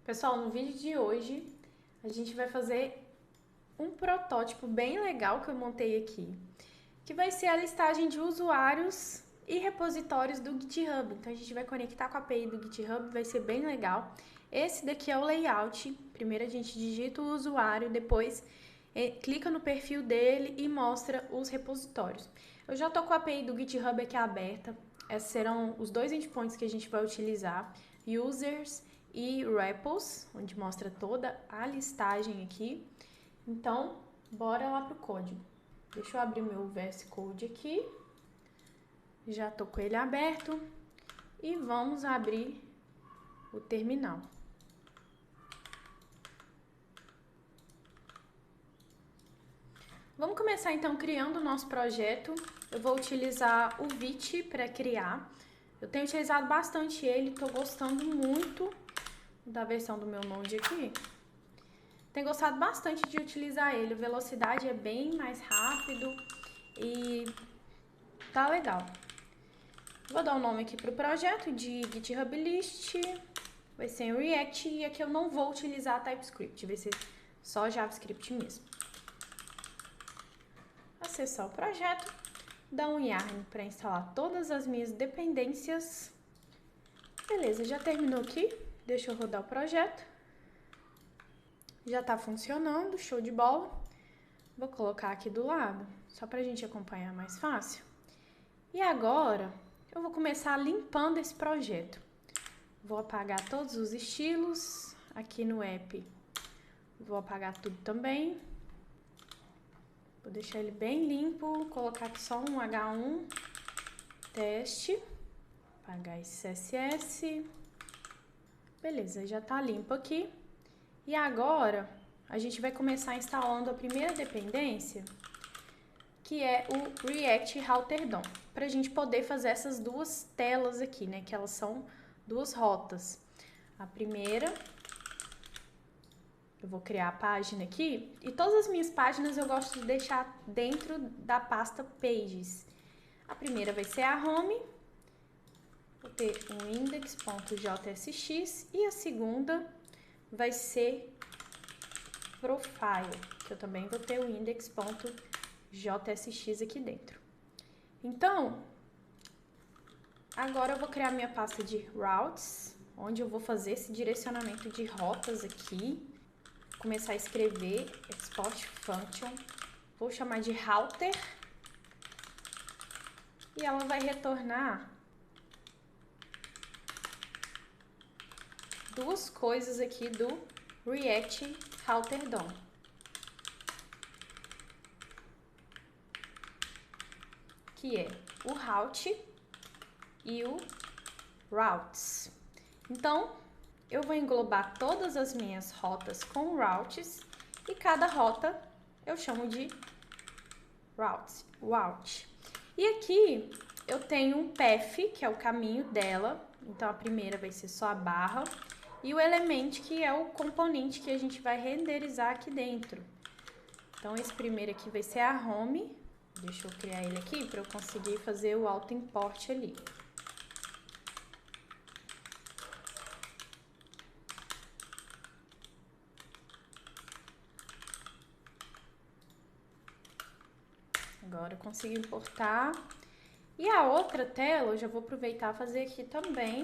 Pessoal, no vídeo de hoje a gente vai fazer um protótipo bem legal que eu montei aqui, que vai ser a listagem de usuários e repositórios do GitHub. Então a gente vai conectar com a API do GitHub, vai ser bem legal. Esse daqui é o layout. Primeiro a gente digita o usuário, depois clica no perfil dele e mostra os repositórios. Eu já tô com a API do GitHub aqui aberta. Esses serão os dois endpoints que a gente vai utilizar, users e repos, onde mostra toda a listagem aqui. Então, bora lá pro código. Deixa eu abrir meu VS Code aqui. Já tô com ele aberto. E vamos abrir o terminal. Vamos começar então criando o nosso projeto. Eu vou utilizar o Vite para criar. Eu tenho utilizado bastante ele, tô gostando muito da versão do meu Node aqui. Tenho gostado bastante de utilizar ele, a velocidade é bem mais rápido e tá legal. Vou dar um nome aqui pro projeto de GitHub List, vai ser em React e aqui eu não vou utilizar TypeScript, vai ser só JavaScript mesmo. Acessar o projeto, dar um yarn para instalar todas as minhas dependências. Beleza, já terminou aqui, deixa eu rodar o projeto. Já tá funcionando, show de bola. Vou colocar aqui do lado, só pra gente acompanhar mais fácil. E agora, eu vou começar limpando esse projeto. Vou apagar todos os estilos. Aqui no app, vou apagar tudo também. Vou deixar ele bem limpo, colocar aqui só um H1, teste. Apagar esse CSS. Beleza, já tá limpo aqui. E agora, a gente vai começar instalando a primeira dependência, que é o React Router DOM, para a gente poder fazer essas duas telas aqui, né, que elas são duas rotas. A primeira, eu vou criar a página aqui, e todas as minhas páginas eu gosto de deixar dentro da pasta Pages. A primeira vai ser a Home, vou ter um index.jsx, e a segunda vai ser Profile, que eu também vou ter o index.jsx aqui dentro. Então, agora eu vou criar minha pasta de routes, onde eu vou fazer esse direcionamento de rotas aqui. Começar a escrever export function, vou chamar de router, e ela vai retornar duas coisas aqui do React Router DOM. Que é o route e o routes. Então, eu vou englobar todas as minhas rotas com routes e cada rota eu chamo de route. E aqui eu tenho um path, que é o caminho dela. Então, a primeira vai ser só a barra. E o element, que é o componente que a gente vai renderizar aqui dentro. Então, esse primeiro aqui vai ser a home. Deixa eu criar ele aqui para eu conseguir fazer o auto-import ali. Agora eu consigo importar. E a outra tela eu já vou aproveitar e fazer aqui também.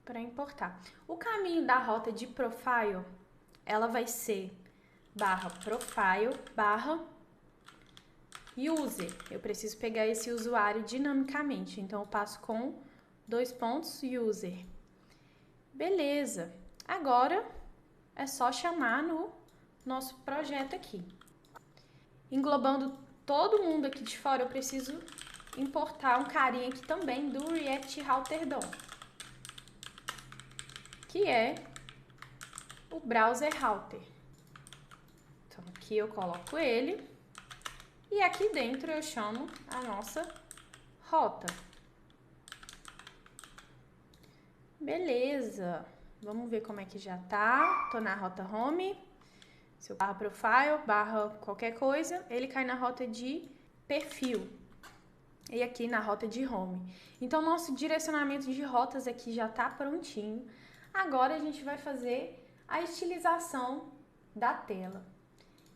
Para importar. O caminho da rota de profile, ela vai ser /profile /user. Eu preciso pegar esse usuário dinamicamente, então eu passo com 2 pontos user. Beleza. Agora é só chamar no nosso projeto aqui. Englobando todo mundo aqui de fora, eu preciso importar um carinha aqui também do React Router DOM, que é o Browser Router. Então, aqui eu coloco ele e aqui dentro eu chamo a nossa rota. Beleza, Vamos ver como é que já tá. Tô na rota home. Se eu barra profile, barra qualquer coisa, ele cai na rota de perfil. E aqui na rota de home. Então, nosso direcionamento de rotas aqui já tá prontinho. Agora, a gente vai fazer a estilização da tela.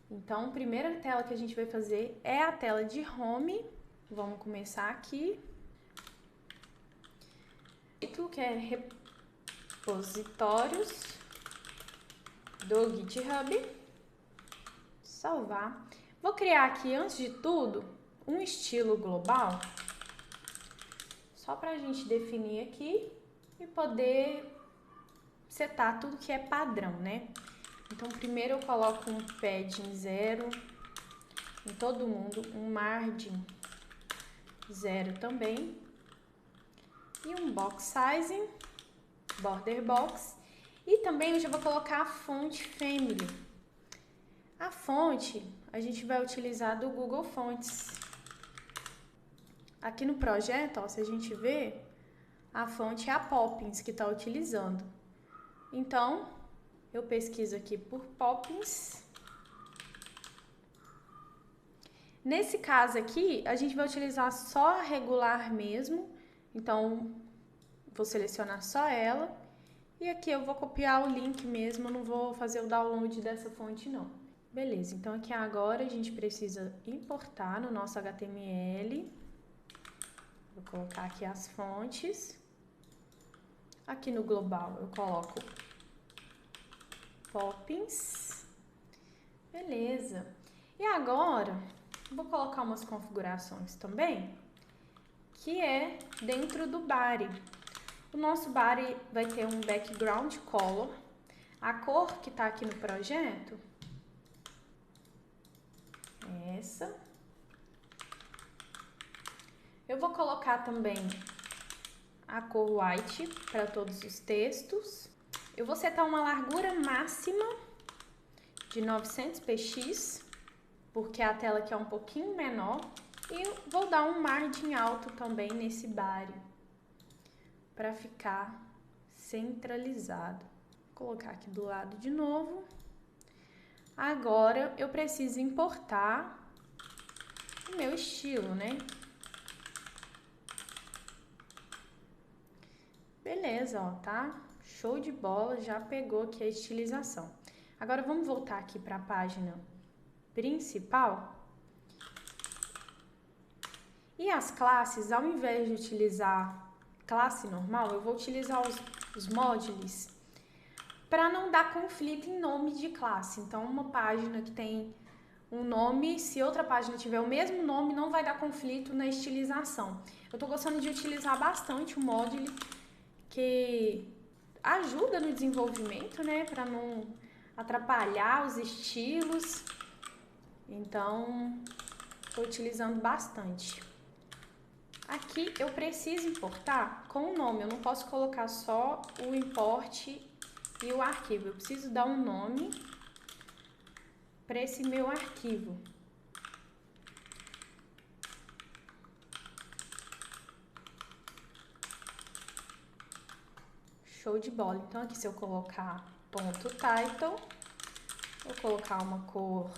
Então, a primeira tela que a gente vai fazer é a tela de home. Vamos começar aqui. Que é repositórios do GitHub. Salvar. Vou criar aqui, antes de tudo, um estilo global. Só para a gente definir aqui e poder setar tudo que é padrão, né? Então, primeiro eu coloco um padding 0 em todo mundo, um margin 0 também. E um box sizing, border box. E também eu já vou colocar a fonte family. A fonte a gente vai utilizar do Google Fonts. Aqui no projeto, ó, se a gente ver, a fonte é a Poppins que está utilizando. Então, eu pesquiso aqui por Poppins. Nesse caso aqui, a gente vai utilizar só a regular mesmo. Então, vou selecionar só ela. E aqui eu vou copiar o link mesmo, eu não vou fazer o download dessa fonte não. Beleza, então aqui agora a gente precisa importar no nosso HTML. Vou colocar aqui as fontes. Aqui no global eu coloco Poppins. Beleza. E agora, vou colocar umas configurações também, que é dentro do body. O nosso body vai ter um background color. A cor que está aqui no projeto é essa. Eu vou colocar também a cor white para todos os textos. Eu vou setar uma largura máxima de 900 px, porque a tela aqui é um pouquinho menor. E vou dar um margin alto também nesse body, para ficar centralizado. Vou colocar aqui do lado de novo. Agora eu preciso importar o meu estilo, né? Beleza, ó, tá? Show de bola, já pegou aqui a estilização. Agora vamos voltar aqui para a página principal. E as classes, ao invés de utilizar classe normal, eu vou utilizar os modules para não dar conflito em nome de classe. Então, uma página que tem um nome, se outra página tiver o mesmo nome, não vai dar conflito na estilização. Eu tô gostando de utilizar bastante o module, que ajuda no desenvolvimento, né, para não atrapalhar os estilos. Então, tô utilizando bastante. Aqui eu preciso importar com o nome, eu não posso colocar só o import e o arquivo. Eu preciso dar um nome para esse meu arquivo. Show de bola. Então aqui se eu colocar ponto .title, vou colocar uma cor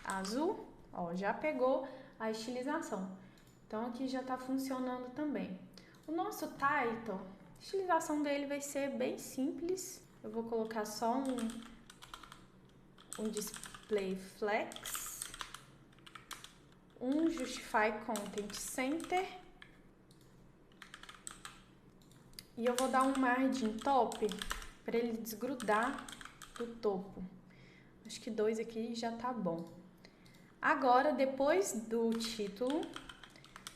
azul, ó, já pegou a estilização. Então aqui já tá funcionando também. O nosso title, a estilização dele vai ser bem simples. Eu vou colocar só um display flex, um justify content center e eu vou dar um margin top para ele desgrudar do topo. Acho que 2 aqui já tá bom. Agora, depois do título,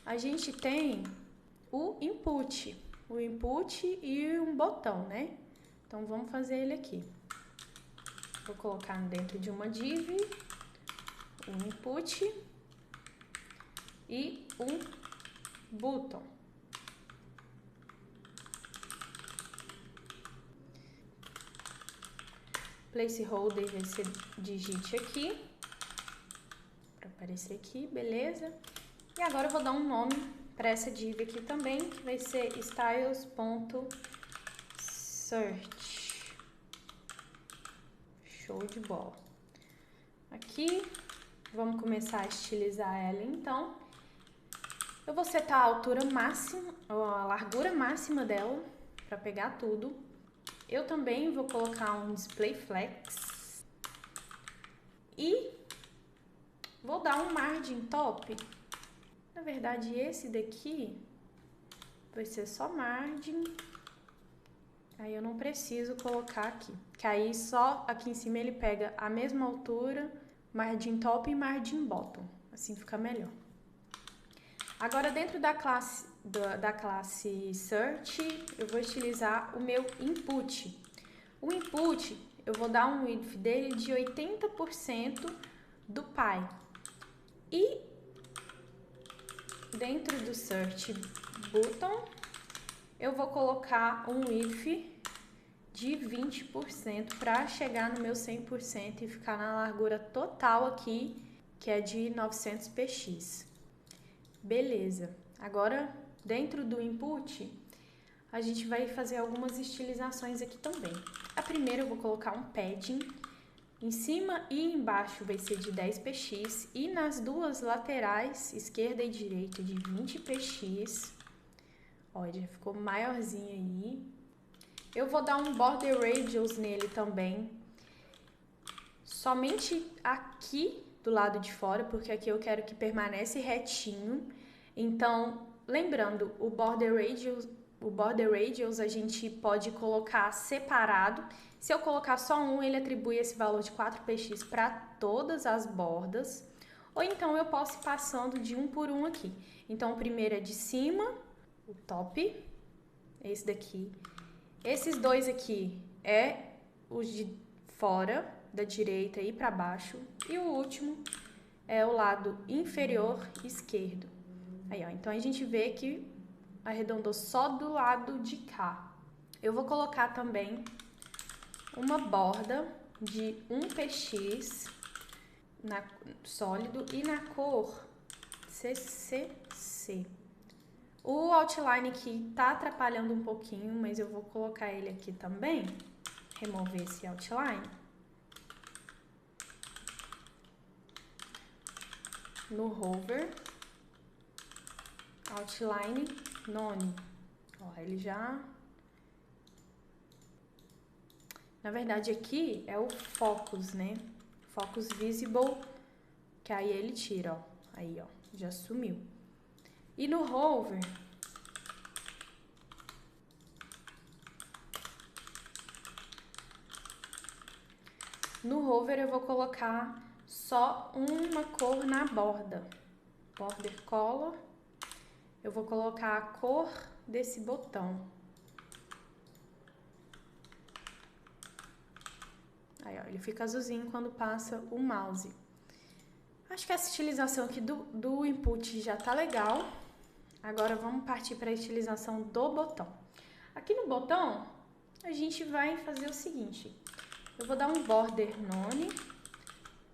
a gente tem o input e um botão, né? Então, vamos fazer ele aqui. Vou colocar dentro de uma div, um input e um button. Placeholder vai ser digite aqui, para aparecer aqui, beleza? E agora eu vou dar um nome para essa div aqui também, que vai ser styles.input. Search. Show de bola. Aqui, vamos começar a estilizar ela então. Eu vou setar a altura máxima, a largura máxima dela, para pegar tudo. Eu também vou colocar um display flex. E vou dar um margin top. Na verdade, esse daqui vai ser só margin. Aí eu não preciso colocar aqui. Que aí só aqui em cima ele pega a mesma altura, margin top e margin bottom. Assim fica melhor. Agora, dentro da classe Search, eu vou utilizar o meu input. O input, eu vou dar um width dele de 80% do pi. E dentro do Search Button, eu vou colocar um width de 20% para chegar no meu 100% e ficar na largura total aqui, que é de 900 px. Beleza, agora dentro do input a gente vai fazer algumas estilizações aqui também. A primeira eu vou colocar um padding, em cima e embaixo vai ser de 10 px e nas duas laterais, esquerda e direita, de 20 px. Olha, ficou maiorzinho aí. Eu vou dar um border radius nele também, somente aqui do lado de fora, porque aqui eu quero que permaneça retinho. Então, lembrando, o border radius a gente pode colocar separado. Se eu colocar só um, ele atribui esse valor de 4px para todas as bordas. Ou então eu posso ir passando de um por um aqui. Então, o primeiro é de cima, o top, esse daqui. Esses dois aqui é os de fora, da direita e para baixo. E o último é o lado inferior esquerdo. Aí, ó, então a gente vê que arredondou só do lado de cá. Eu vou colocar também uma borda de 1px sólido e na cor CCC. O outline aqui tá atrapalhando um pouquinho, mas eu vou colocar ele aqui também. Remover esse outline. No hover. Outline none. Ó, ele já... Na verdade aqui é o focus, né? Focus visible, que aí ele tira, ó. Aí, ó, já sumiu. E no hover, eu vou colocar só uma cor na borda. Border color. Eu vou colocar a cor desse botão. Aí, ó, ele fica azulzinho quando passa o mouse. Acho que essa estilização aqui do input já tá legal. Agora vamos partir para a estilização do botão. Aqui no botão, a gente vai fazer o seguinte. Eu vou dar um border none,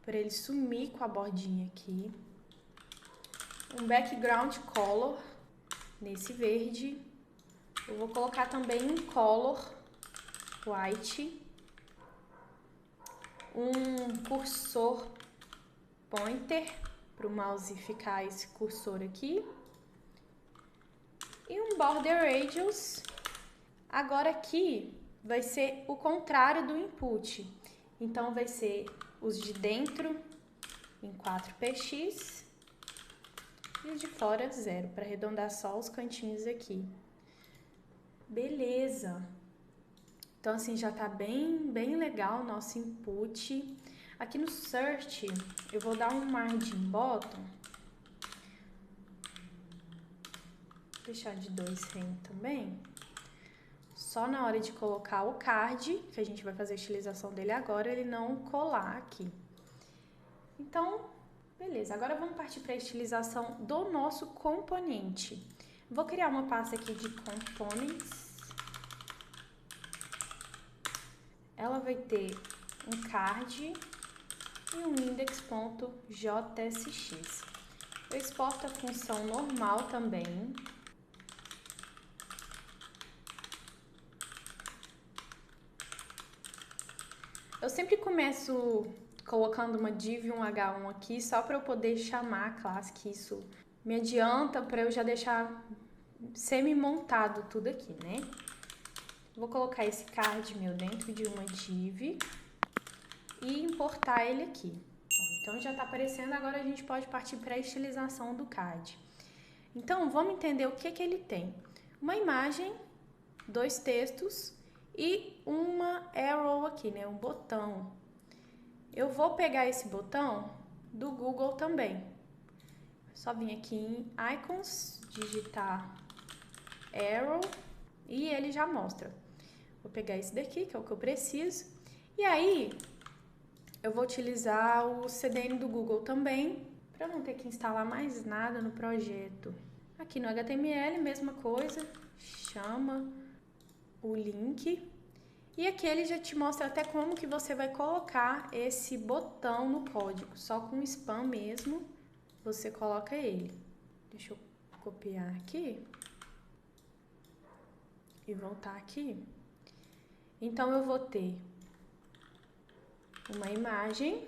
para ele sumir com a bordinha aqui. Um background color, nesse verde. Eu vou colocar também um color white. Um cursor pointer, para o mouse ficar esse cursor aqui. E um border radius. Agora aqui vai ser o contrário do input. Então vai ser os de dentro em 4px e os de fora 0, para arredondar só os cantinhos aqui. Beleza! Então assim já tá bem legal o nosso input. Aqui no search eu vou dar um margin bottom. Vou deixar de 2 rem também. Só na hora de colocar o card, que a gente vai fazer a estilização dele agora, ele não colar aqui. Então, beleza. Agora vamos partir para a estilização do nosso componente. Vou criar uma pasta aqui de components. Ela vai ter um card e um index.jsx. Eu exporto a função normal também. Eu sempre começo colocando uma div e um H1 aqui, só para eu poder chamar a classe, que isso me adianta para eu já deixar semi-montado tudo aqui, né? Vou colocar esse card meu dentro de uma div e importar ele aqui. Então já está aparecendo, agora a gente pode partir para a estilização do card. Então vamos entender o que ele tem. Uma imagem, 2 textos e uma arrow aqui, né? Um botão. Eu vou pegar esse botão do Google também. Só vir aqui em Icons, digitar arrow e ele já mostra. Vou pegar esse daqui, que é o que eu preciso. E aí, eu vou utilizar o CDN do Google também, para não ter que instalar mais nada no projeto. Aqui no HTML, mesma coisa, chama o link. E aqui ele já te mostra até como que você vai colocar esse botão no código. Só com spam mesmo, você coloca ele. Deixa eu copiar aqui e voltar aqui. Então, eu vou ter uma imagem,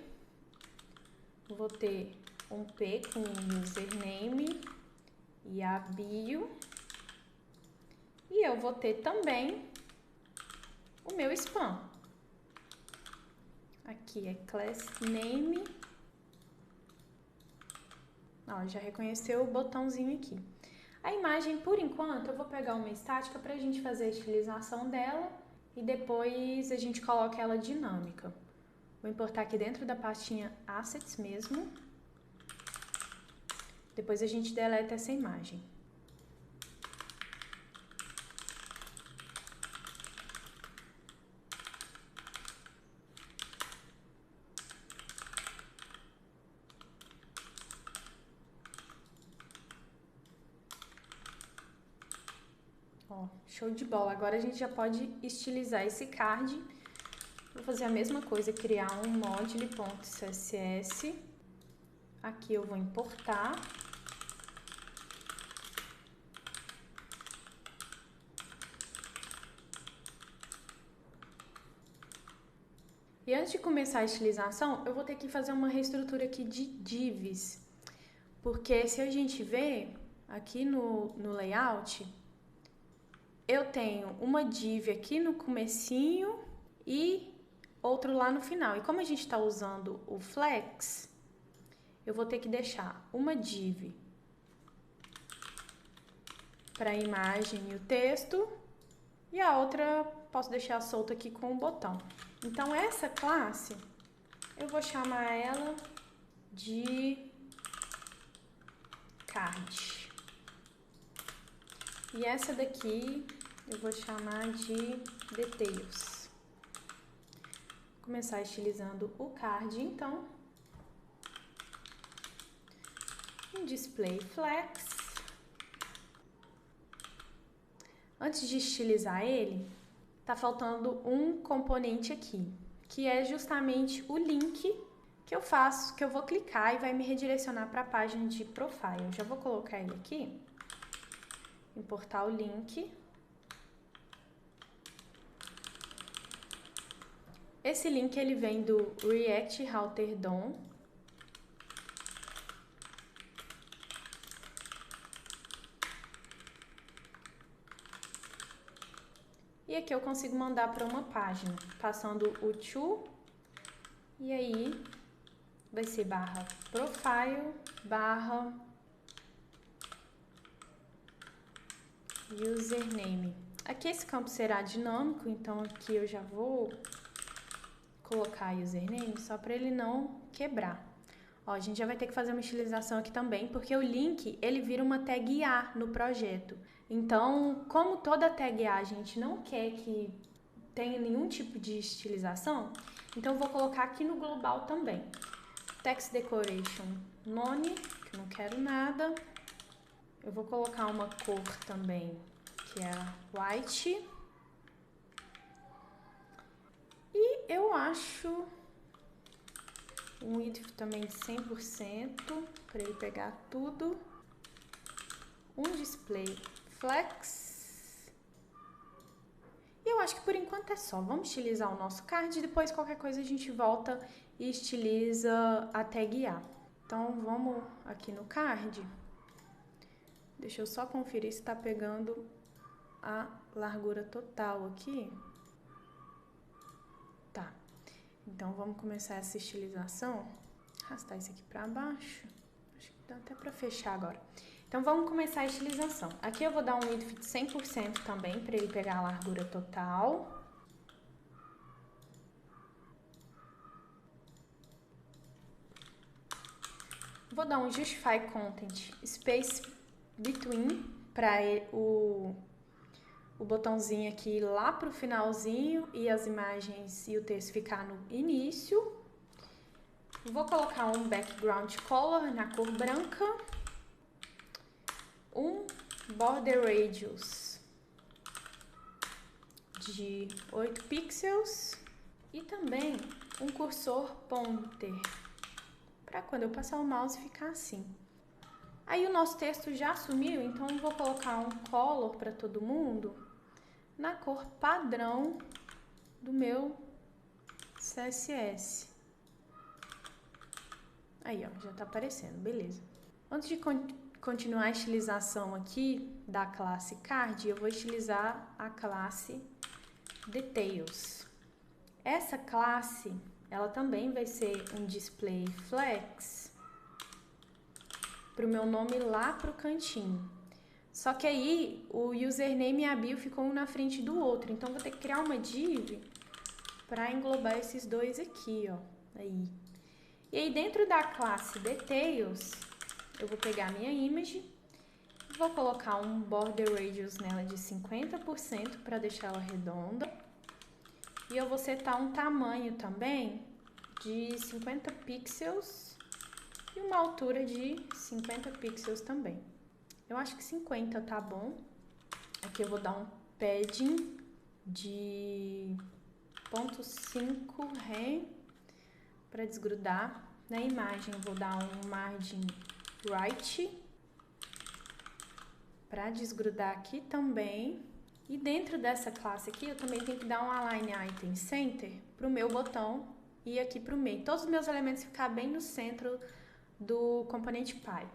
vou ter um P com username e a bio, e eu vou ter também o meu spam. Aqui é class name. Ó, já reconheceu o botãozinho aqui. A imagem, por enquanto, eu vou pegar uma estática para a gente fazer a estilização dela e depois a gente coloca ela dinâmica. Vou importar aqui dentro da pastinha Assets mesmo. Depois a gente deleta essa imagem. Ó, show de bola. Agora a gente já pode estilizar esse card. Vou fazer a mesma coisa, criar um module.css. Aqui eu vou importar. E antes de começar a estilização, eu vou ter que fazer uma reestrutura aqui de divs. Porque se a gente ver aqui no layout, eu tenho uma div aqui no comecinho e outro lá no final. E como a gente está usando o flex, eu vou ter que deixar uma div para a imagem e o texto e a outra posso deixar solta aqui com o botão. Então essa classe eu vou chamar ela de card. E essa daqui eu vou chamar de details. Vou começar estilizando o card, então. Um display flex. Antes de estilizar ele, tá faltando um componente aqui, que é justamente o link que eu faço, que eu vou clicar e vai me redirecionar para a página de profile. Eu já vou colocar ele aqui. Importar o link. Esse link ele vem do React Router DOM. E aqui eu consigo mandar para uma página, passando o to, e aí vai ser barra profile, barra username. Aqui esse campo será dinâmico, então aqui eu já vou colocar username só para ele não quebrar. Ó, a gente já vai ter que fazer uma estilização aqui também, porque o link ele vira uma tag A no projeto. Então, como toda tag A a gente não quer que tenha nenhum tipo de estilização, então eu vou colocar aqui no global também. Text decoration none, que eu não quero nada. Eu vou colocar uma cor também, que é white. E eu acho um width também de 100%, para ele pegar tudo. Um display flex. E eu acho que por enquanto é só. Vamos estilizar o nosso card e depois qualquer coisa a gente volta e estiliza até guiar. Então, vamos aqui no card. Deixa eu só conferir se tá pegando a largura total aqui. Tá. Então, vamos começar essa estilização. Arrastar isso aqui pra baixo. Acho que dá até pra fechar agora. Então, vamos começar a estilização. Aqui eu vou dar um width 100% também, para ele pegar a largura total. Vou dar um Justify Content Space Between, para o botãozinho aqui lá pro finalzinho e as imagens e o texto ficar no início. Vou colocar um Background Color na cor branca. Um Border Radius de 8 pixels e também um cursor pointer, para quando eu passar o mouse ficar assim. Aí o nosso texto já sumiu, então eu vou colocar um color para todo mundo na cor padrão do meu CSS. Aí, ó, já tá aparecendo, beleza. Antes de continuar a estilização aqui da classe Card, eu vou estilizar a classe Details. Essa classe, ela também vai ser um display flex para o meu nome lá pro cantinho. Só que aí o username e a bio ficou um na frente do outro, então vou ter que criar uma div para englobar esses dois aqui, ó. Aí. E aí dentro da classe Details, eu vou pegar a minha image, vou colocar um border radius nela de 50% para deixar ela redonda. E eu vou setar um tamanho também de 50 pixels e uma altura de 50 pixels também. Eu acho que 50 tá bom. Aqui eu vou dar um padding de 0.5 rem para desgrudar. Na imagem eu vou dar um margin right para desgrudar aqui também. E dentro dessa classe aqui, eu também tenho que dar um Align Item Center para o meu botão e aqui para o meio. Todos os meus elementos ficar bem no centro do componente Py.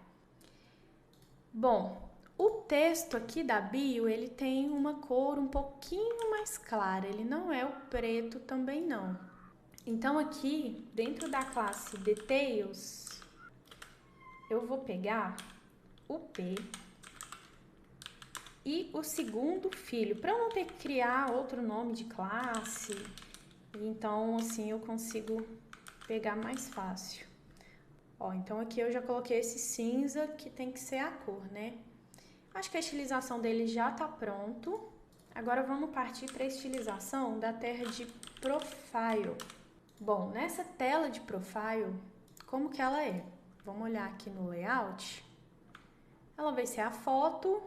Bom, o texto aqui da bio, ele tem uma cor um pouquinho mais clara. Ele não é o preto também não. Então aqui, dentro da classe Details, eu vou pegar o P e o segundo filho, para eu não ter que criar outro nome de classe. Então, assim, eu consigo pegar mais fácil. Ó, então aqui eu já coloquei esse cinza, que tem que ser a cor, né? Acho que a estilização dele já tá pronto. Agora vamos partir para a estilização da terra de Profile. Bom, nessa tela de Profile, como que ela é? Vamos olhar aqui no Layout. Ela vai ser a foto,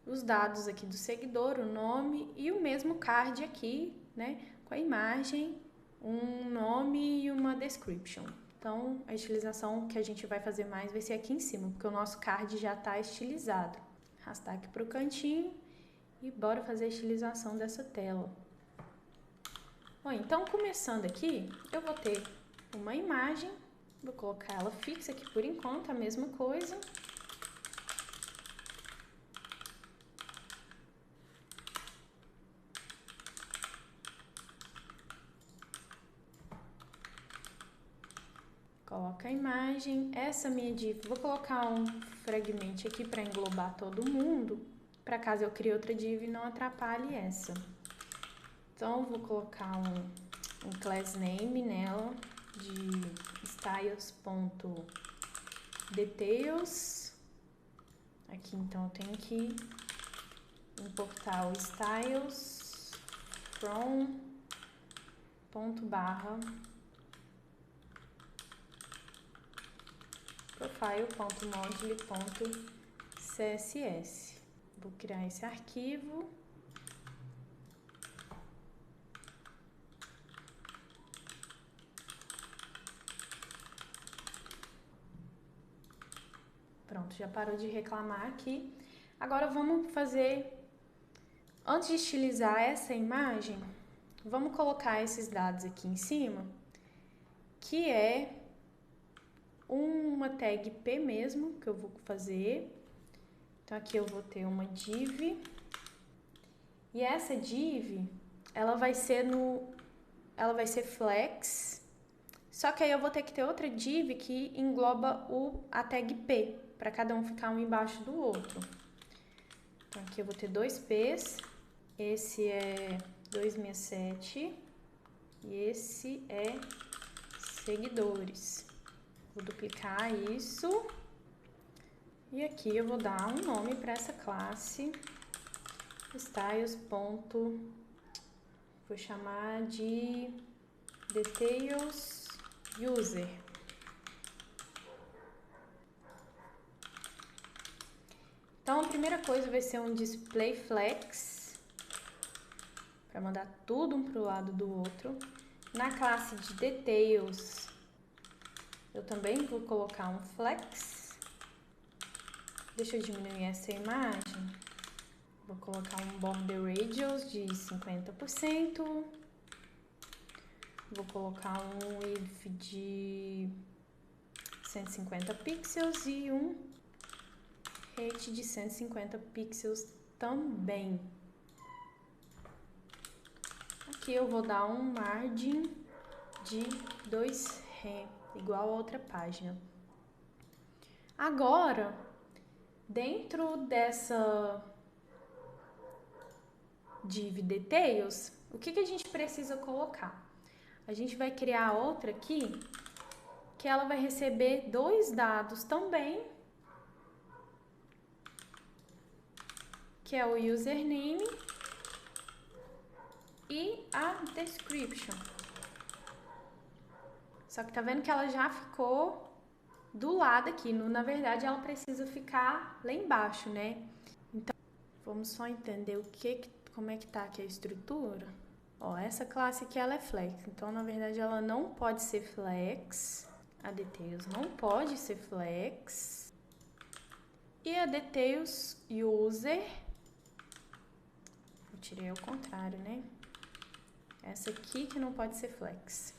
os dados aqui do seguidor, o nome e o mesmo card aqui, né, com a imagem, um nome e uma description. Então, a estilização que a gente vai fazer mais vai ser aqui em cima, porque o nosso card já está estilizado. Arrastar aqui para o cantinho e bora fazer a estilização dessa tela. Bom, então, começando aqui, eu vou ter uma imagem, vou colocar ela fixa aqui por enquanto, a mesma coisa. Coloca a imagem, essa minha div, vou colocar um fragment aqui para englobar todo mundo, para caso eu crie outra div e não atrapalhe essa. Então, vou colocar um class name nela de styles.details. Aqui, então, eu tenho que importar o styles from /, profile.module.css. Vou criar esse arquivo. Pronto, já parou de reclamar aqui. Agora vamos fazer Antes de estilizar essa imagem, vamos colocar esses dados aqui em cima, que é uma tag P mesmo, que eu vou fazer. Então, aqui eu vou ter uma div. E essa div, ela vai ser flex. Só que aí eu vou ter que ter outra div que engloba a tag P, para cada um ficar um embaixo do outro. Então, aqui eu vou ter dois P's. Esse é 267 e esse é seguidores. Vou duplicar isso. E aqui eu vou dar um nome para essa classe. Styles. Vou chamar de details user. Então, a primeira coisa vai ser um display flex, para mandar tudo um para o lado do outro. Na classe de details, eu também vou colocar um flex. Deixa eu diminuir essa imagem. Vou colocar um border radius de 50%. Vou colocar um width de 150 pixels e um height de 150 pixels também. Aqui eu vou dar um margin de 2rem, igual a outra página. Agora, dentro dessa div details, o que a gente precisa colocar? A gente vai criar outra aqui, que ela vai receber dois dados também, que é o username e a description. Só que tá vendo que ela já ficou do lado aqui. Na verdade, ela precisa ficar lá embaixo, né? Então, vamos só entender como é que tá aqui a estrutura. Ó, essa classe aqui, ela é flex. Então, na verdade, ela não pode ser flex. A details não pode ser flex. E a details user, eu tirei ao contrário, né? Essa aqui que não pode ser flex.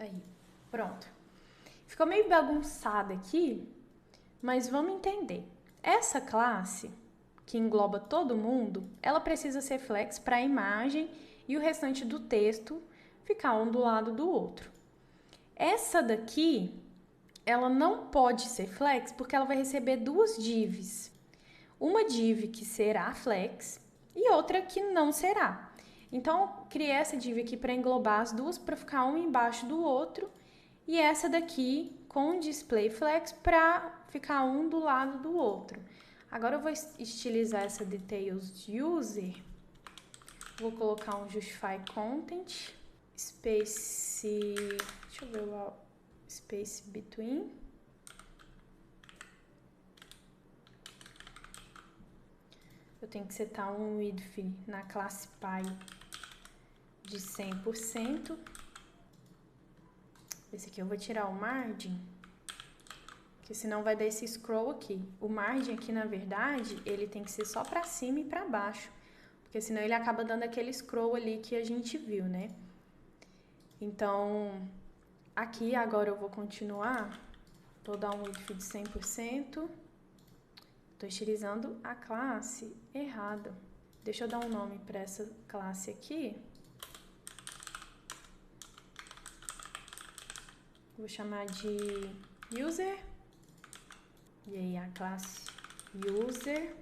Aí, pronto. Ficou meio bagunçado aqui, mas vamos entender. Essa classe, que engloba todo mundo, ela precisa ser flex para a imagem e o restante do texto ficar um do lado do outro. Essa daqui, ela não pode ser flex porque ela vai receber duas divs. Uma div que será flex e outra que não será. Então, criei essa div aqui para englobar as duas, para ficar um embaixo do outro. E essa daqui com display flex para ficar um do lado do outro. Agora eu vou estilizar essa details user. Vou colocar um justify content, space, deixa eu ver o space between. Eu tenho que setar um width na classe py de 100%. Esse aqui eu vou tirar o margin, porque senão vai dar esse scroll aqui. O margin aqui, na verdade, ele tem que ser só para cima e para baixo, porque senão ele acaba dando aquele scroll ali que a gente viu, né? Então, aqui agora eu vou continuar, vou dar um width de 100%. Estou estilizando a classe errada. Deixa eu dar um nome para essa classe aqui. Vou chamar de user. E aí a classe user,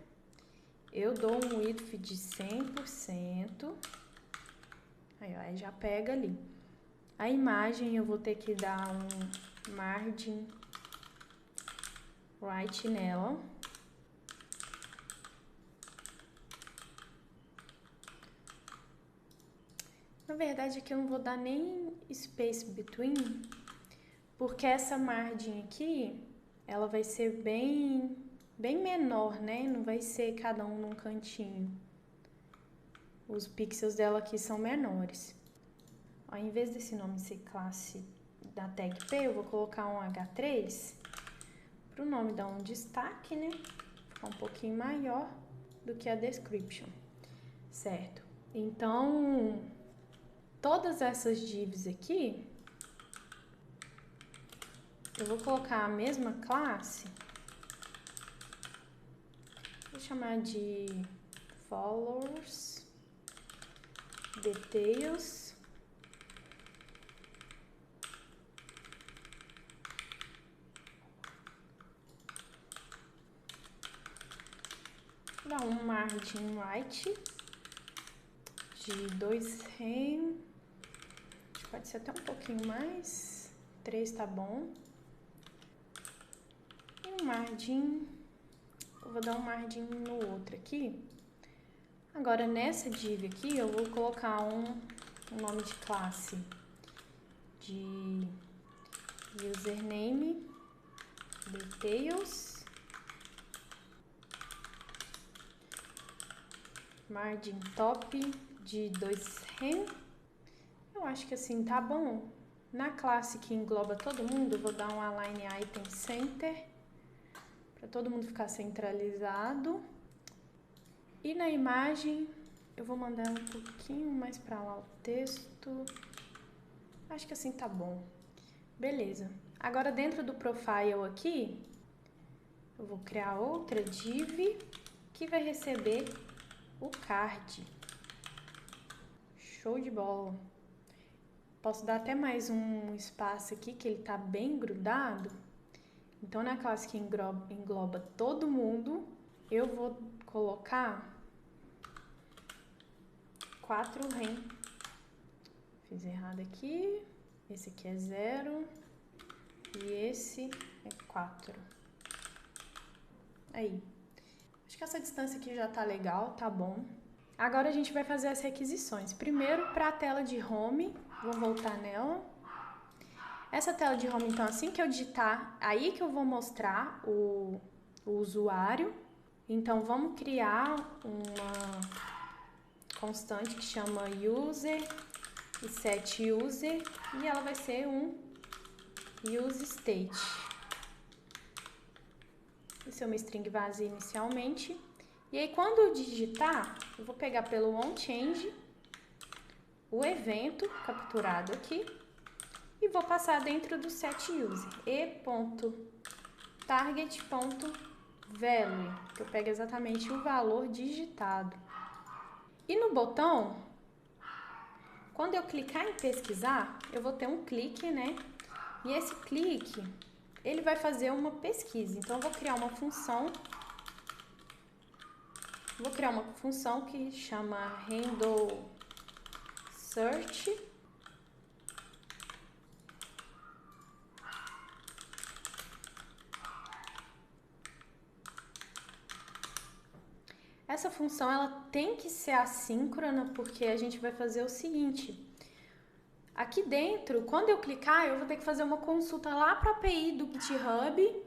eu dou um width de 100%. Aí já pega ali. A imagem eu vou ter que dar um margin right nela. Na verdade aqui eu não vou dar nem space between, porque essa margem aqui, ela vai ser bem menor, né? Não vai ser cada um num cantinho. os pixels dela aqui são menores. Ao invés desse nome ser classe da tag P, eu vou colocar um H3 para o nome dar um destaque, né? Ficar um pouquinho maior do que a description, certo? Então, todas essas divs aqui, eu vou colocar a mesma classe, vou chamar de followers details. Dá um margin right de 2 rem, pode ser até um pouquinho mais, 3 tá bom. E um margin, eu vou dar um margin no outro aqui. Agora nessa div aqui eu vou colocar um nome de classe de username details. Margin top de 2 rem. Eu acho que assim tá bom. Na classe que engloba todo mundo, eu vou dar um align item center para todo mundo ficar centralizado. E na imagem eu vou mandar um pouquinho mais para lá o texto. Acho que assim tá bom. Beleza. Agora dentro do profile aqui, eu vou criar outra div que vai receber o card. Show de bola. Posso dar até mais um espaço aqui, que ele tá bem grudado. Então, na classe que engloba todo mundo, eu vou colocar 4 rem. Fiz errado aqui. Esse aqui é 0 e esse é 4. Aí. Acho que essa distância aqui já tá legal, tá bom. Agora a gente vai fazer as requisições. Primeiro, para a tela de home, vou voltar nela. Essa tela de home, então, assim que eu digitar, aí que eu vou mostrar o usuário. Então, vamos criar uma constante que chama user e set user, e ela vai ser um useState. Isso é uma string vazia inicialmente. E aí, quando eu digitar, eu vou pegar pelo onChange o evento capturado aqui e vou passar dentro do setUser. e.target.value, que eu pego exatamente o valor digitado. E no botão, quando eu clicar em pesquisar, eu vou ter um clique, né? E esse clique, ele vai fazer uma pesquisa. Então, eu vou criar uma função. Vou criar uma função que chama handle search. Essa função ela tem que ser assíncrona, porque a gente vai fazer o seguinte. Aqui dentro, quando eu clicar, eu vou ter que fazer uma consulta lá para a API do GitHub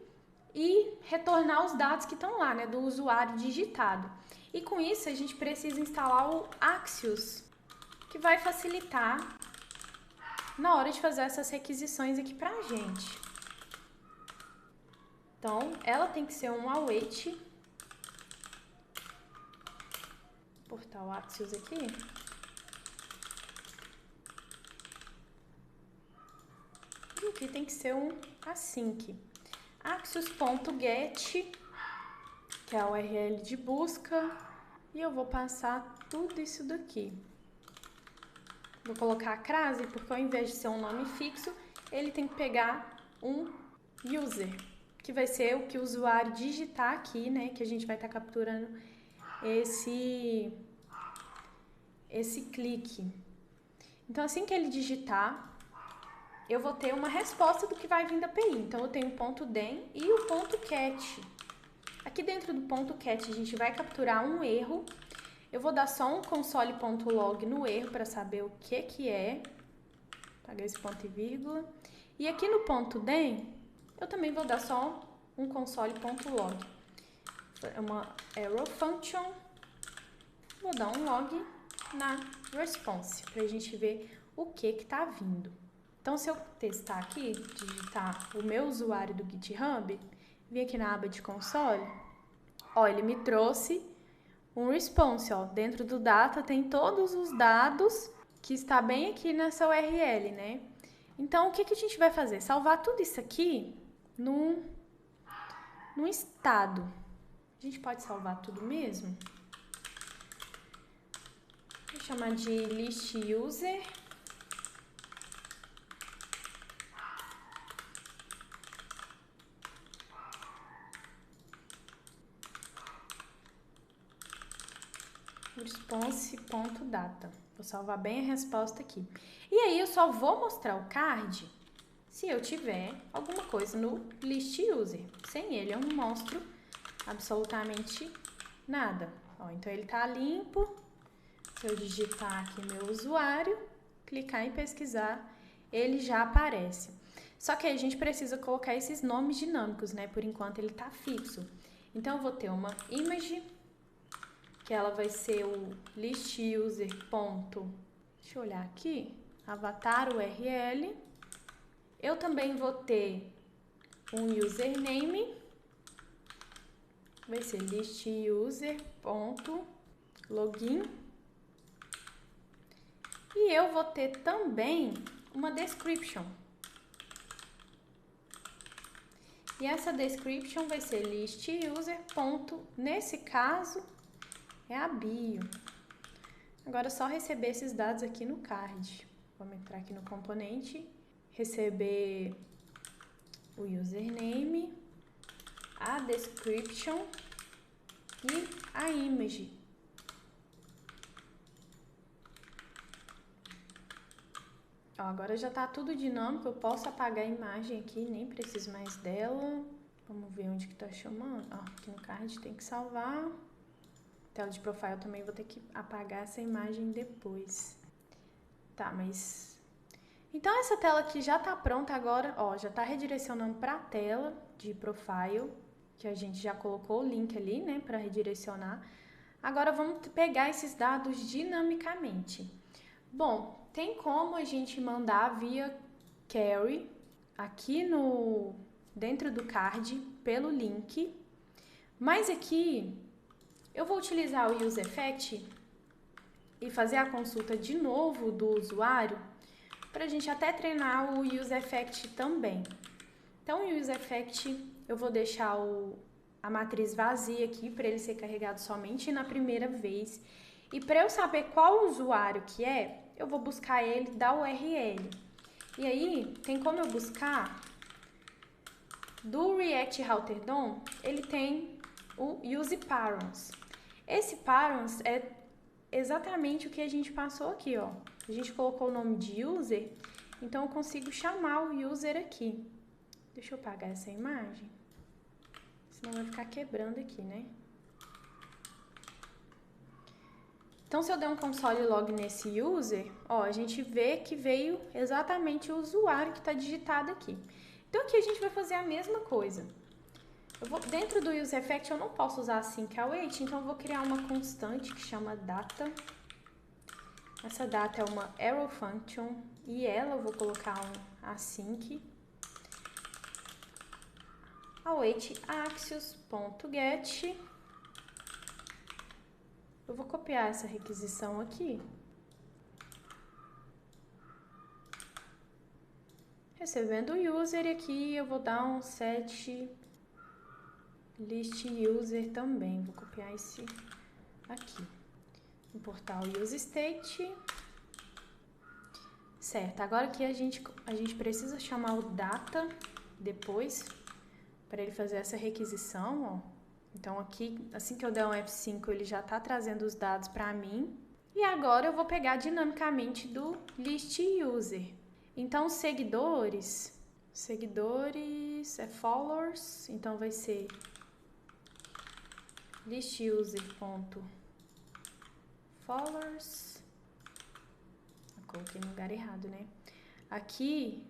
e retornar os dados que estão lá, né, do usuário digitado. E com isso, a gente precisa instalar o Axios, que vai facilitar na hora de fazer essas requisições aqui pra gente. Então, ela tem que ser um await. Vou importar o Axios aqui. E aqui tem que ser um async. Axios.get, que é a URL de busca, e eu vou passar tudo isso daqui. Vou colocar a crase, porque ao invés de ser um nome fixo, ele tem que pegar um user, que vai ser o que o usuário digitar aqui, né? Que a gente vai estar capturando esse clique. Então, assim que ele digitar, eu vou ter uma resposta do que vai vir da API. Então, eu tenho o ponto .den e o ponto .cat. Aqui dentro do ponto .cat, a gente vai capturar um erro. Eu vou dar só um console.log no erro para saber o que é. Apagar esse ponto e vírgula. E aqui no ponto .den, eu também vou dar só um console.log. É uma arrow function. Vou dar um log na response, para a gente ver o que tá vindo. Então, se eu testar aqui, digitar o meu usuário do GitHub, vir aqui na aba de console, ó, ele me trouxe um response, ó. Dentro do data tem todos os dados que está bem aqui nessa URL, né? Então, o que a gente vai fazer? Salvar tudo isso aqui num estado. A gente pode salvar tudo mesmo? Vou chamar de list user. Response.data. Vou salvar bem a resposta aqui. E aí eu só vou mostrar o card se eu tiver alguma coisa no list user. Sem ele eu não mostro absolutamente nada. Ó, então ele tá limpo. Se eu digitar aqui meu usuário, clicar em pesquisar, ele já aparece. Só que aí a gente precisa colocar esses nomes dinâmicos, né? Por enquanto ele tá fixo. Então eu vou ter uma image, que ela vai ser o list user. Deixa eu olhar aqui, avatar URL. Eu também vou ter um username, vai ser list user.login. E eu vou ter também uma description. E essa description vai ser list user. Nesse caso, é a bio. Agora é só receber esses dados aqui no card. Vamos entrar aqui no componente, receber o username, a description e a image. Ó, agora já tá tudo dinâmico, eu posso apagar a imagem aqui, nem preciso mais dela. Vamos ver onde que tá chamando. Ó, aqui no card tem que salvar. Tela de profile também vou ter que apagar essa imagem depois. Tá, mas... Então essa tela aqui já tá pronta agora, ó, já tá redirecionando pra tela de profile, que a gente já colocou o link ali, né, pra redirecionar. Agora vamos pegar esses dados dinamicamente. Bom, tem como a gente mandar via query aqui dentro do card pelo link, mas aqui eu vou utilizar o useEffect e fazer a consulta de novo do usuário para a gente até treinar o useEffect também. Então o useEffect eu vou deixar a matriz vazia aqui para ele ser carregado somente na primeira vez. E para eu saber qual usuário que é, eu vou buscar ele da URL. E aí, tem como eu buscar do React Router DOM, ele tem o useParams. Esse params é exatamente o que a gente passou aqui, ó. A gente colocou o nome de user, então eu consigo chamar o user aqui. Deixa eu apagar essa imagem, senão vai ficar quebrando aqui, né? Então, se eu der um console log nesse user, ó, a gente vê que veio exatamente o usuário que está digitado aqui. Então, aqui a gente vai fazer a mesma coisa. Dentro do useEffect eu não posso usar async_await, então eu vou criar uma constante que chama data. Essa data é uma arrow function e ela eu vou colocar um async await axios.get. Eu vou copiar essa requisição aqui. Recebendo o user e aqui eu vou dar um set list user também. Vou copiar esse aqui. Importar o useState. Certo, agora aqui a gente precisa chamar o data depois para ele fazer essa requisição, ó. Então aqui, assim que eu der um F5, ele já está trazendo os dados para mim. E agora eu vou pegar dinamicamente do list user. Então seguidores é followers, então vai ser list user.followers. Eu coloquei no lugar errado, né? Aqui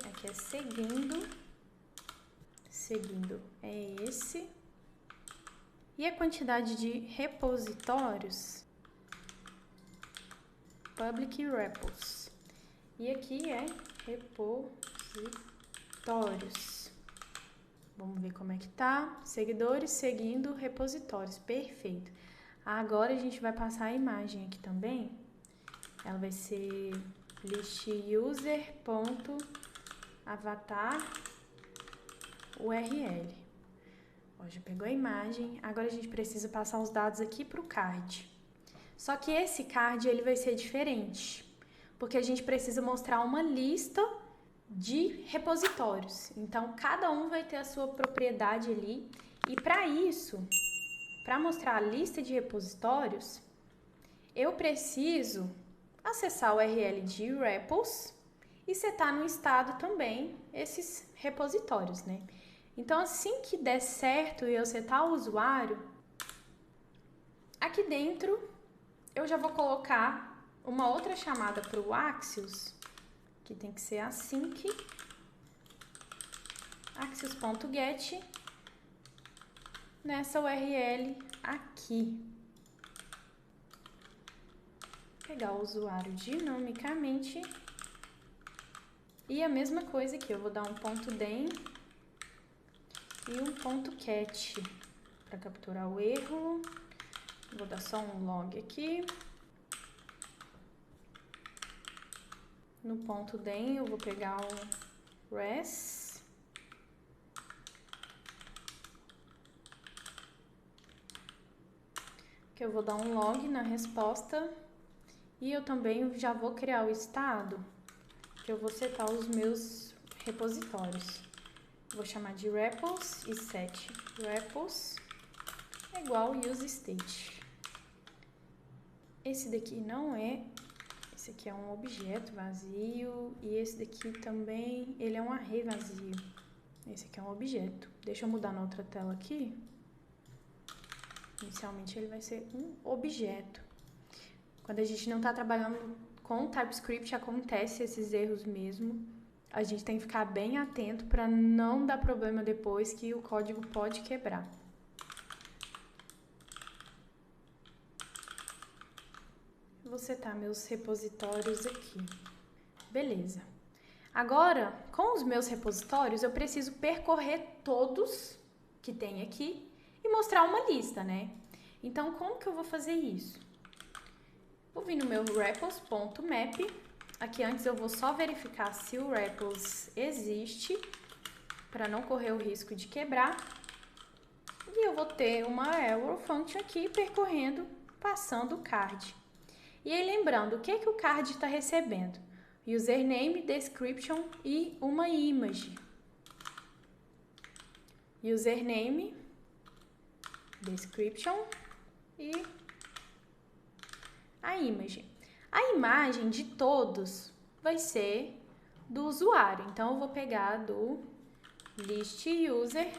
aqui é seguindo é esse. E a quantidade de repositórios public repos. E aqui é repositórios. Vamos ver como é que tá. Seguidores seguindo repositórios. Perfeito. Agora a gente vai passar a imagem aqui também. Ela vai ser list user.avatar URL. Ó, já pegou a imagem. Agora a gente precisa passar os dados aqui para o card. Só que esse card ele vai ser diferente, porque a gente precisa mostrar uma lista de repositórios. Então, cada um vai ter a sua propriedade ali. E para isso, para mostrar a lista de repositórios, eu preciso acessar o URL de repos e setar no estado também esses repositórios, né? Então, assim que der certo e eu setar o usuário, aqui dentro eu já vou colocar uma outra chamada para o Axios, que tem que ser async axios.get nessa URL aqui. Pegar o usuário dinamicamente e a mesma coisa aqui, eu vou dar um ponto .den e um ponto .cat para capturar o erro. Vou dar só um log aqui. No ponto .den eu vou pegar o res. Que eu vou dar um log na resposta. E eu também já vou criar o estado, que eu vou setar os meus repositórios. Vou chamar de repos e set repos é igual useState. Esse daqui não é, esse aqui é um objeto vazio e esse daqui também, ele é um array vazio. Esse aqui é um objeto. Deixa eu mudar na outra tela aqui. Inicialmente ele vai ser um objeto. Quando a gente não está trabalhando com TypeScript, acontece esses erros mesmo. A gente tem que ficar bem atento para não dar problema depois que o código pode quebrar. Vou setar meus repositórios aqui. Beleza. Agora, com os meus repositórios, eu preciso percorrer todos que tem aqui e mostrar uma lista, né? Então, como que eu vou fazer isso? Vou vir no meu repos.map. Aqui antes eu vou só verificar se o repos existe, para não correr o risco de quebrar. E eu vou ter uma error function aqui percorrendo, passando o card. E aí lembrando, o que que o card está recebendo? Username, description e uma image. Username, description e a imagem. A imagem de todos vai ser do usuário. Então, eu vou pegar do list user.avatar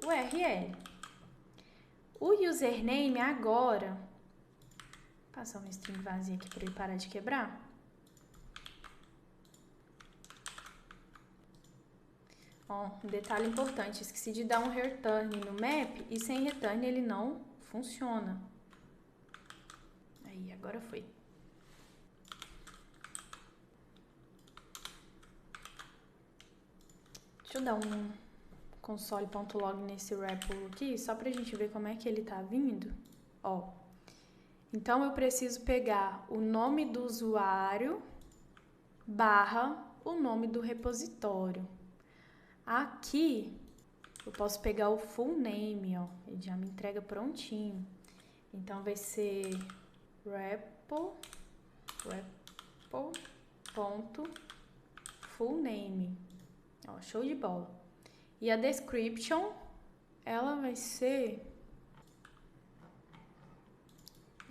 URL. O username agora, vou passar uma string vazia aqui para ele parar de quebrar. Ó, um detalhe importante, esqueci de dar um return no map e sem return ele não funciona. Aí, agora foi. Deixa eu dar um console.log nesse repo aqui, só pra gente ver como é que ele tá vindo. Ó, então eu preciso pegar o nome do usuário barra o nome do repositório. Aqui eu posso pegar o full name, ó, ele já me entrega prontinho. Então vai ser repo.fullname. Ó, show de bola. E a description, ela vai ser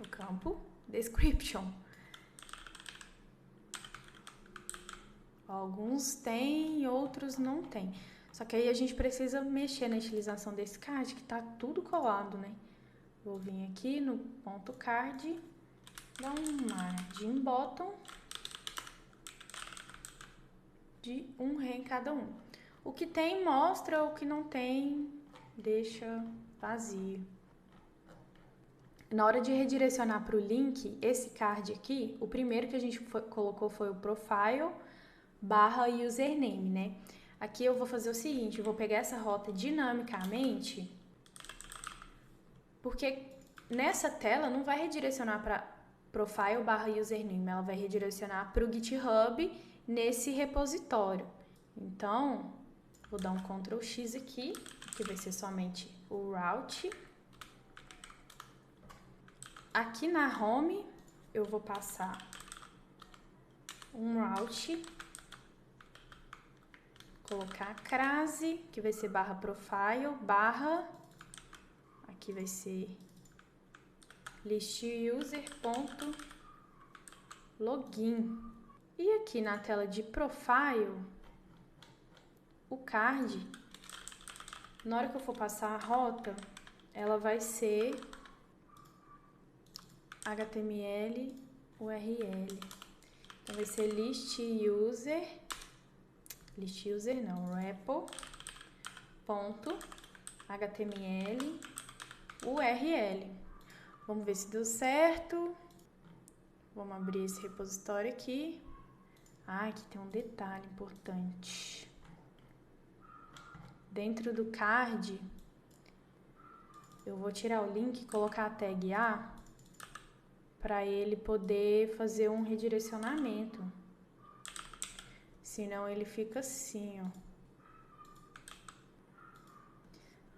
o campo description. Alguns têm, outros não têm. Só que aí a gente precisa mexer na utilização desse card, que tá tudo colado, né? Vou vir aqui no ponto card, dar um margin bottom de um rei em cada um. O que tem mostra, o que não tem deixa vazio. Na hora de redirecionar para o link, esse card aqui, o primeiro que a gente colocou foi o profile barra username, né? Aqui eu vou fazer o seguinte, eu vou pegar essa rota dinamicamente, porque nessa tela não vai redirecionar para profile barra username, ela vai redirecionar para o GitHub nesse repositório. Então, vou dar um Ctrl X aqui, que vai ser somente o route. Aqui na home, eu vou passar um route, colocar a crase, que vai ser barra profile, barra, aqui vai ser listuser.login. E aqui na tela de profile, o card, na hora que eu for passar a rota, ela vai ser HTML, URL. Então vai ser repo.html, URL. Vamos ver se deu certo. Vamos abrir esse repositório aqui. Ah, aqui tem um detalhe importante. Dentro do card, eu vou tirar o link e colocar a tag A para ele poder fazer um redirecionamento. Senão ele fica assim, ó.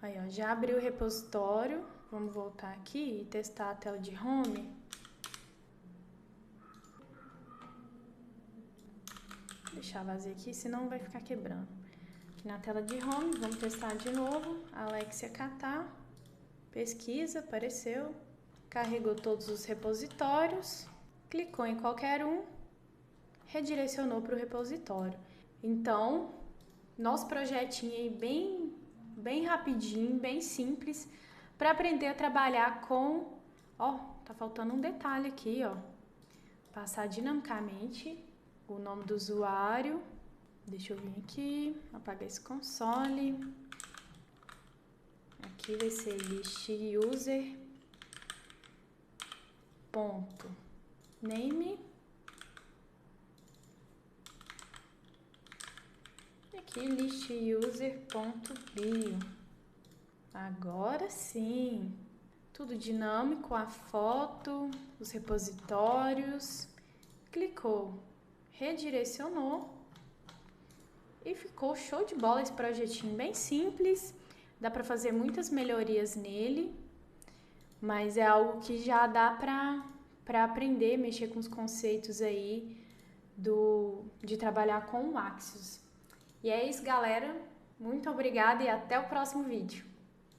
Aí, ó, já abri o repositório. Vamos voltar aqui e testar a tela de home. Vou deixar vazio aqui, senão vai ficar quebrando. Aqui na tela de home, vamos testar de novo. Alexia Catar. Pesquisa, apareceu. Carregou todos os repositórios. Clicou em qualquer um. Redirecionou para o repositório. Então, nosso projetinho aí bem rapidinho, bem simples, para aprender a trabalhar com, ó, tá faltando um detalhe aqui, ó, passar dinamicamente o nome do usuário, deixa eu vir aqui, apagar esse console, aqui vai ser listuser.name, aqui listuser.bio. Agora sim, tudo dinâmico, a foto, os repositórios, clicou, redirecionou e ficou show de bola esse projetinho bem simples, dá para fazer muitas melhorias nele, mas é algo que já dá para aprender, mexer com os conceitos aí de trabalhar com o Axios. E é isso, galera. Muito obrigada e até o próximo vídeo.